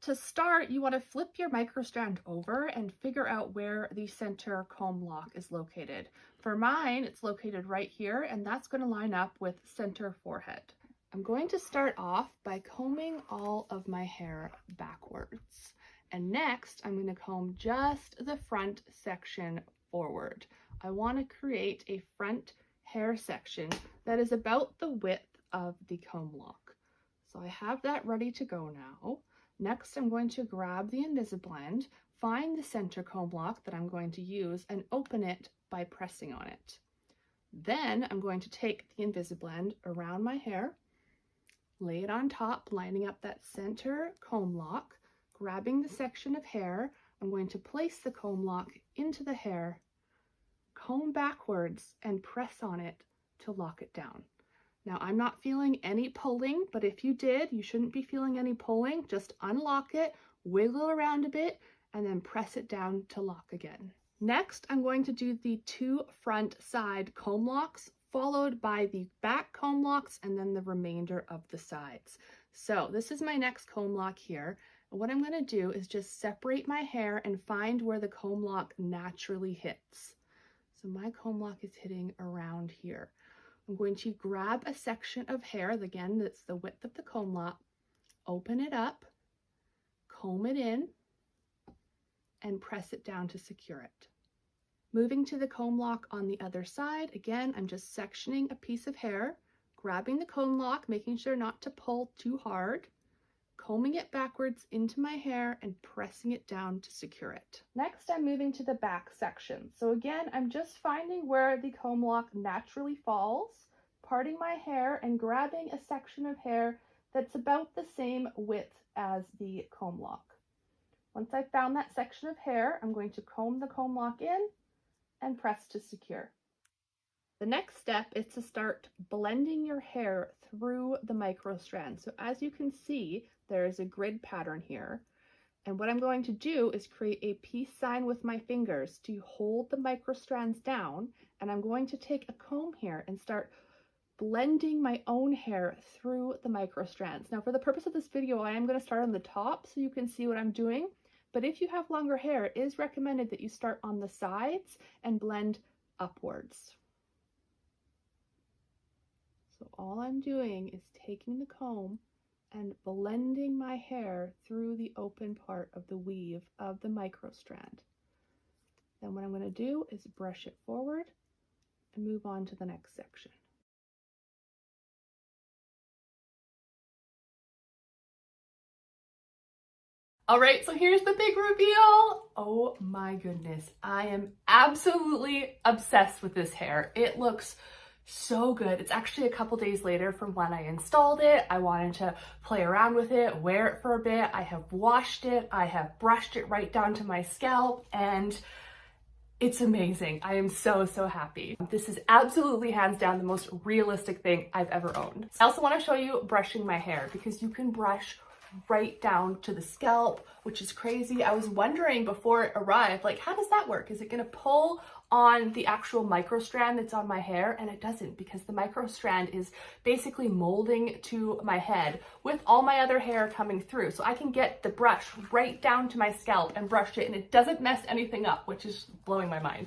To start, you want to flip your microstrand over and figure out where the center comb lock is located. For mine, it's located right here, and that's going to line up with center forehead. I'm going to start off by combing all of my hair backwards. And next, I'm going to comb just the front section forward. I want to create a front hair section that is about the width of the comb lock. So I have that ready to go now. Next, I'm going to grab the InvisaBlend, find the center comb lock that I'm going to use, and open it by pressing on it. Then I'm going to take the InvisaBlend around my hair, lay it on top, lining up that center comb lock, grabbing the section of hair. I'm going to place the comb lock into the hair, comb backwards, and press on it to lock it down. Now, I'm not feeling any pulling, but if you did, you shouldn't be feeling any pulling. Just unlock it, wiggle around a bit, and then press it down to lock again. Next, I'm going to do the 2 front side comb locks, followed by the back comb locks, and then the remainder of the sides. So this is my next comb lock here. And what I'm going to do is just separate my hair and find where the comb lock naturally hits. So my comb lock is hitting around here. I'm going to grab a section of hair, again, that's the width of the comb lock, open it up, comb it in, and press it down to secure it. Moving to the comb lock on the other side, again, I'm just sectioning a piece of hair, grabbing the comb lock, making sure not to pull too hard, combing it backwards into my hair and pressing it down to secure it. Next, I'm moving to the back section. So again, I'm just finding where the comb lock naturally falls, parting my hair and grabbing a section of hair that's about the same width as the comb lock. Once I've found that section of hair, I'm going to comb the comb lock in and press to secure. The next step is to start blending your hair through the micro strand. So as you can see, there is a grid pattern here. And what I'm going to do is create a peace sign with my fingers to hold the micro strands down. And I'm going to take a comb here and start blending my own hair through the micro strands. Now, for the purpose of this video, I am going to start on the top so you can see what I'm doing. But if you have longer hair, it is recommended that you start on the sides and blend upwards. So all I'm doing is taking the comb and blending my hair through the open part of the weave of the micro strand. Then what I'm going to do is brush it forward and move on to the next section. All right, so here's the big reveal. Oh my goodness, I am absolutely obsessed with this hair. It looks so good. It's actually a couple days later from when I installed it. I wanted to play around with it, wear it for a bit. I have washed it, I have brushed it right down to my scalp, and it's amazing. I am so happy. This is absolutely hands down the most realistic thing I've ever owned. I also want to show you brushing my hair because you can brush right down to the scalp, which is crazy. I was wondering before it arrived, like, how does that work? Is it going to pull on the actual micro strand that's on my hair? And it doesn't, because the micro strand is basically molding to my head with all my other hair coming through. So I can get the brush right down to my scalp and brush it, and it doesn't mess anything up, which is blowing my mind.